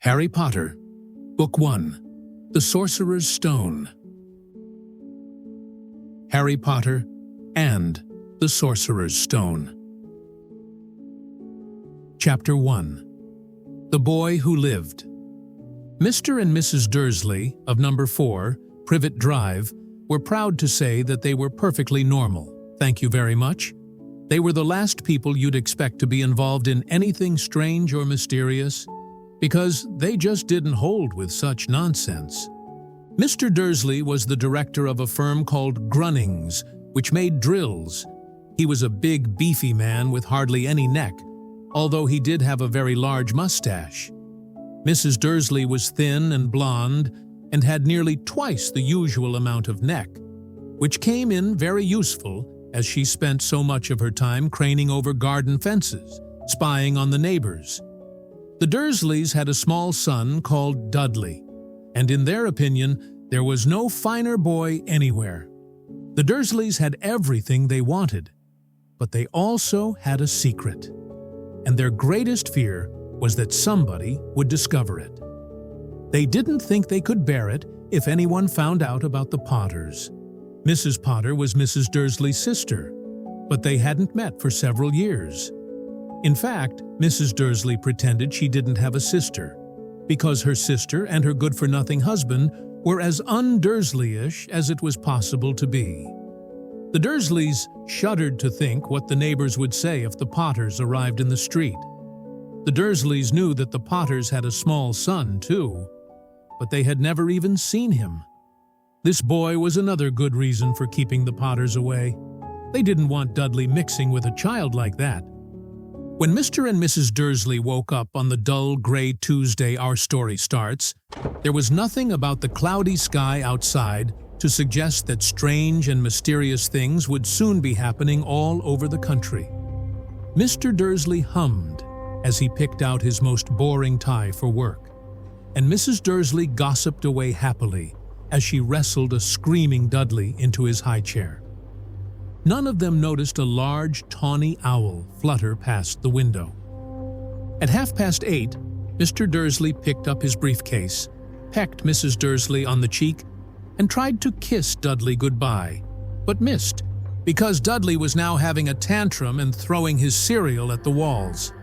Harry Potter, Book 1, The Sorcerer's Stone. Harry Potter and the Sorcerer's Stone. Chapter 1. The Boy Who Lived. Mr. and Mrs. Dursley, of number 4, Privet Drive, were proud to say that they were perfectly normal. Thank you very much. They were the last people you'd expect to be involved in anything strange or mysterious, because they just didn't hold with such nonsense. Mr. Dursley was the director of a firm called Grunnings, which made drills. He was a big, beefy man with hardly any neck, although he did have a very large mustache. Mrs. Dursley was thin and blonde and had nearly twice the usual amount of neck, which came in very useful as she spent so much of her time craning over garden fences, spying on the neighbors. The Dursleys had a small son called Dudley, and in their opinion, there was no finer boy anywhere. The Dursleys had everything they wanted, but they also had a secret, and their greatest fear was that somebody would discover it. They didn't think they could bear it if anyone found out about the Potters. Mrs. Potter was Mrs. Dursley's sister, but they hadn't met for several years. In fact, Mrs. Dursley pretended she didn't have a sister, because her sister and her good-for-nothing husband were as un-Dursley-ish as it was possible to be. The Dursleys shuddered to think what the neighbors would say if the Potters arrived in the street. The Dursleys knew that the Potters had a small son, too, but they had never even seen him. This boy was another good reason for keeping the Potters away. They didn't want Dudley mixing with a child like that. When Mr. and Mrs. Dursley woke up on the dull gray Tuesday our story starts, there was nothing about the cloudy sky outside to suggest that strange and mysterious things would soon be happening all over the country. Mr. Dursley hummed as he picked out his most boring tie for work, and Mrs. Dursley gossiped away happily as she wrestled a screaming Dudley into his high chair. None of them noticed a large, tawny owl flutter past the window. At 8:30, Mr. Dursley picked up his briefcase, pecked Mrs. Dursley on the cheek, and tried to kiss Dudley goodbye, but missed, because Dudley was now having a tantrum and throwing his cereal at the walls.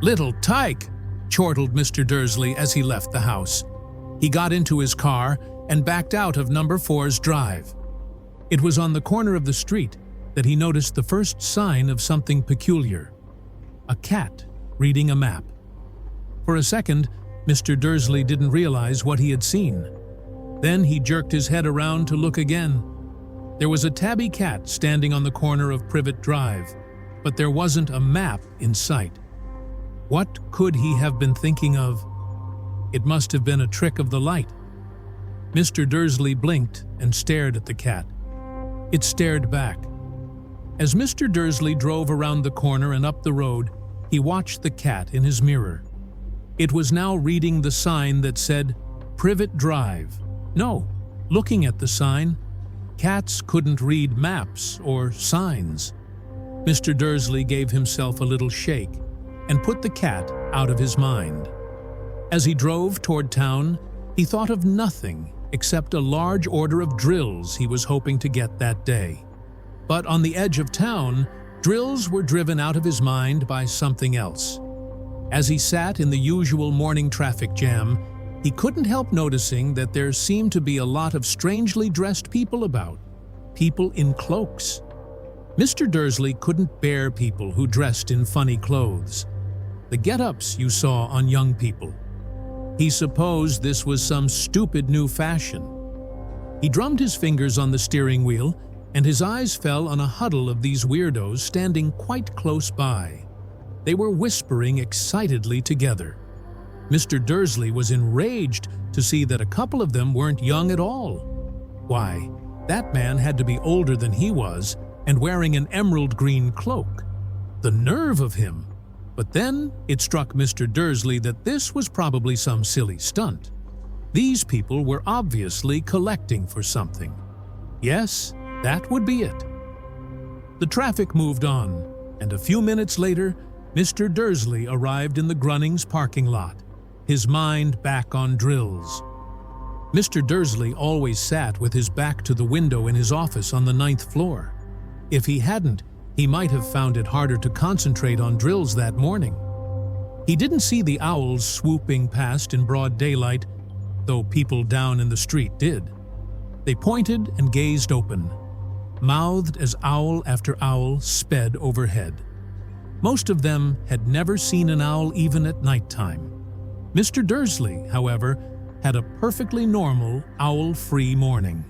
"Little tyke!" chortled Mr. Dursley as he left the house. He got into his car and backed out of number 4's drive. It was on the corner of the street that he noticed the first sign of something peculiar: a cat reading a map. For a second, Mr. Dursley didn't realize what he had seen. Then he jerked his head around to look again. There was a tabby cat standing on the corner of Privet Drive, but there wasn't a map in sight. What could he have been thinking of? It must have been a trick of the light. Mr. Dursley blinked and stared at the cat. It stared back. As Mr. Dursley drove around the corner and up the road, he watched the cat in his mirror. It was now reading the sign that said, Privet Drive. No, looking at the sign, cats couldn't read maps or signs. Mr. Dursley gave himself a little shake and put the cat out of his mind. As he drove toward town, he thought of nothing except a large order of drills he was hoping to get that day. But on the edge of town, drills were driven out of his mind by something else. As he sat in the usual morning traffic jam, he couldn't help noticing that there seemed to be a lot of strangely dressed people about, people in cloaks. Mr. Dursley couldn't bear people who dressed in funny clothes, the get-ups you saw on young people. He supposed this was some stupid new fashion. He drummed his fingers on the steering wheel, and his eyes fell on a huddle of these weirdos standing quite close by. They were whispering excitedly together. Mr. Dursley was enraged to see that a couple of them weren't young at all. Why, that man had to be older than he was and wearing an emerald green cloak. The nerve of him! But then it struck Mr. Dursley that this was probably some silly stunt. These people were obviously collecting for something. Yes, that would be it. The traffic moved on, and a few minutes later, Mr. Dursley arrived in the Grunnings parking lot. his mind back on drills. Mr. Dursley always sat with his back to the window in his office on the 9th floor. If he hadn't, he might have found it harder to concentrate on drills that morning. He didn't see the owls swooping past in broad daylight, though people down in the street did. They pointed and gazed open, mouthed as owl after owl sped overhead. Most of them had never seen an owl even at nighttime. Mr. Dursley, however, had a perfectly normal, owl-free morning.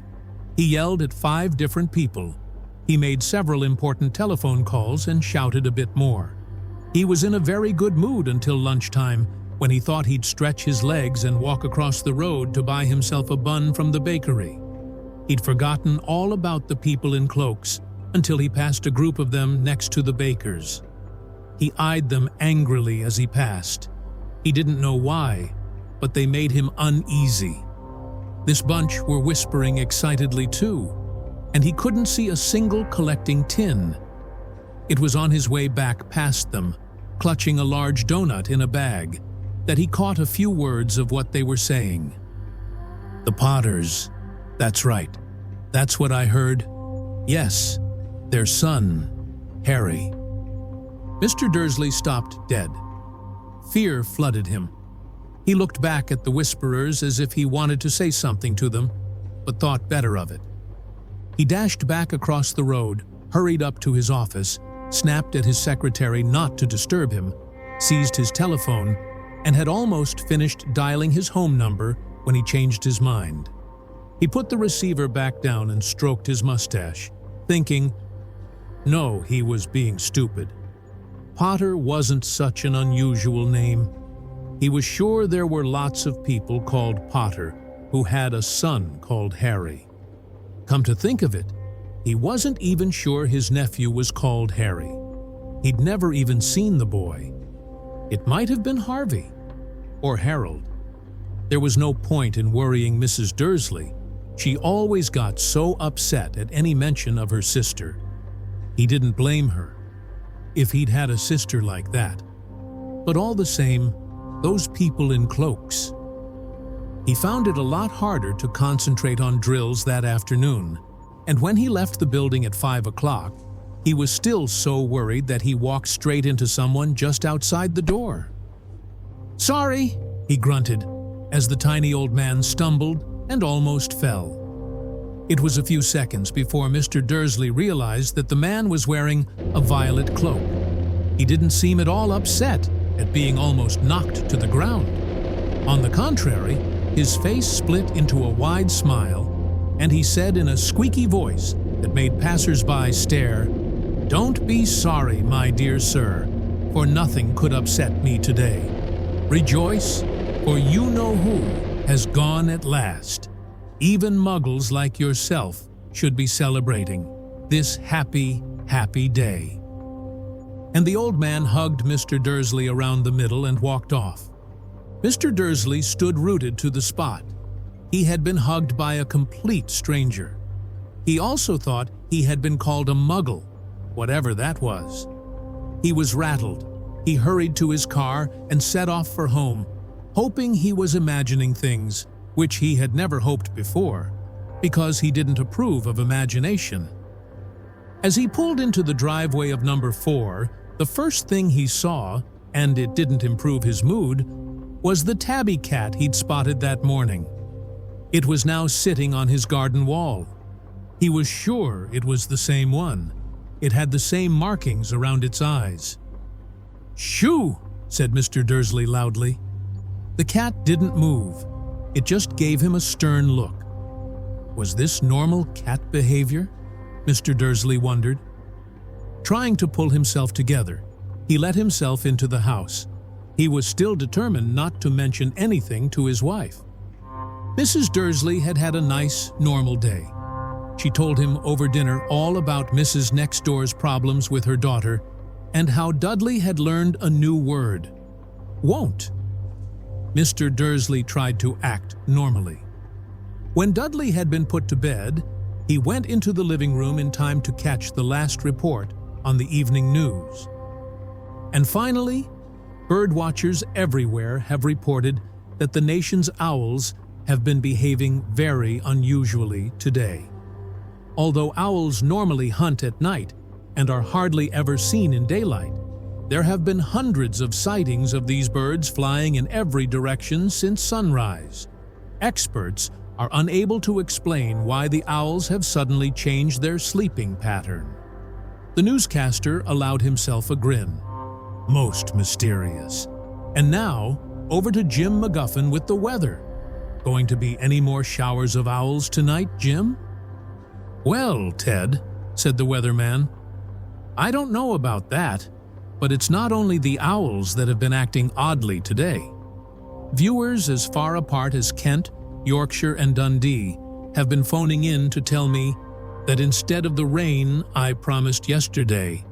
He yelled at 5 different people. He made several important telephone calls and shouted a bit more. He was in a very good mood until lunchtime, when he thought he'd stretch his legs and walk across the road to buy himself a bun from the bakery. He'd forgotten all about the people in cloaks until he passed a group of them next to the baker's. He eyed them angrily as he passed. He didn't know why, but they made him uneasy. This bunch were whispering excitedly too, and he couldn't see a single collecting tin. It was on his way back past them, clutching a large donut in a bag, that he caught a few words of what they were saying. The Potters. That's right. That's what I heard. Yes, their son, Harry. Mr. Dursley stopped dead. Fear flooded him. He looked back at the whisperers as if he wanted to say something to them, but thought better of it. He dashed back across the road, hurried up to his office, snapped at his secretary not to disturb him, seized his telephone, and had almost finished dialing his home number when he changed his mind. He put the receiver back down and stroked his mustache, thinking, no, he was being stupid. Potter wasn't such an unusual name. He was sure there were lots of people called Potter who had a son called Harry. Come to think of it, he wasn't even sure his nephew was called Harry. He'd never even seen the boy. It might have been Harvey or Harold. There was no point in worrying Mrs. Dursley. She always got so upset at any mention of her sister. He didn't blame her, if he'd had a sister like that. But all the same, those people in cloaks. He found it a lot harder to concentrate on drills that afternoon, and when he left the building at 5 o'clock, he was still so worried that he walked straight into someone just outside the door. "Sorry," he grunted, as the tiny old man stumbled and almost fell. It was a few seconds before Mr. Dursley realized that the man was wearing a violet cloak. He didn't seem at all upset at being almost knocked to the ground. On the contrary, his face split into a wide smile, and he said in a squeaky voice that made passers-by stare, "Don't be sorry, my dear sir, for nothing could upset me today. Rejoice, for you know who has gone at last. Even muggles like yourself should be celebrating this happy, happy day." And the old man hugged Mr. Dursley around the middle and walked off. Mr. Dursley stood rooted to the spot. He had been hugged by a complete stranger. He also thought he had been called a muggle, whatever that was. He was rattled. He hurried to his car and set off for home, hoping he was imagining things, which he had never hoped before, because he didn't approve of imagination. As he pulled into the driveway of number 4, the first thing he saw, and it didn't improve his mood, was the tabby cat he'd spotted that morning. It was now sitting on his garden wall. He was sure it was the same one. It had the same markings around its eyes. "Shoo!" said Mr. Dursley loudly. The cat didn't move. It just gave him a stern look. Was this normal cat behavior? Mr. Dursley wondered. Trying to pull himself together, he let himself into the house. He was still determined not to mention anything to his wife. Mrs. Dursley had had a nice, normal day. She told him over dinner all about Mrs. Next Door's problems with her daughter and how Dudley had learned a new word, won't. Mr. Dursley tried to act normally. When Dudley had been put to bed, he went into the living room in time to catch the last report on the evening news. And finally, bird watchers everywhere have reported that the nation's owls have been behaving very unusually today. Although owls normally hunt at night and are hardly ever seen in daylight, there have been hundreds of sightings of these birds flying in every direction since sunrise. Experts are unable to explain why the owls have suddenly changed their sleeping pattern. The newscaster allowed himself a grin. Most mysterious. And now, over to Jim McGuffin with the weather. Going to be any more showers of owls tonight, Jim? Well, Ted, said the weatherman, I don't know about that, but it's not only the owls that have been acting oddly today. Viewers as far apart as Kent, Yorkshire, and Dundee have been phoning in to tell me that instead of the rain I promised yesterday,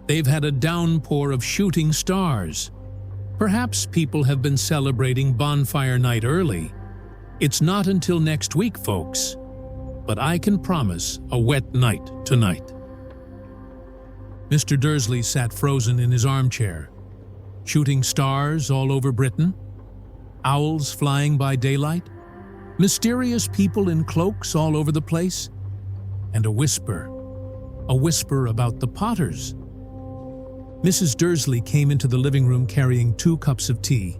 they've had a downpour of shooting stars. Perhaps people have been celebrating bonfire night early. It's not until next week, folks, but I can promise a wet night tonight. Mr. Dursley sat frozen in his armchair. Shooting stars all over Britain? Owls flying by daylight? Mysterious people in cloaks all over the place? And a whisper about the Potters. Mrs. Dursley came into the living room carrying 2 cups of tea.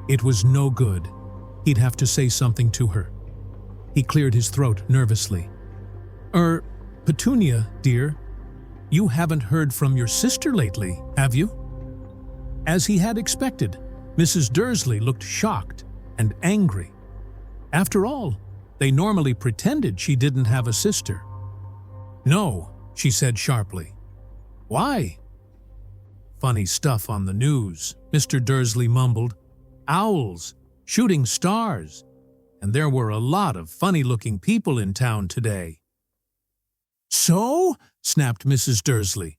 It was no good. He'd have to say something to her. He cleared his throat nervously. Petunia, dear, you haven't heard from your sister lately, have you? As he had expected, Mrs. Dursley looked shocked and angry. After all, they normally pretended she didn't have a sister. No, she said sharply. Why? Funny stuff on the news, Mr. Dursley mumbled. Owls, shooting stars, and there were a lot of funny-looking people in town today. So? Snapped Mrs. Dursley.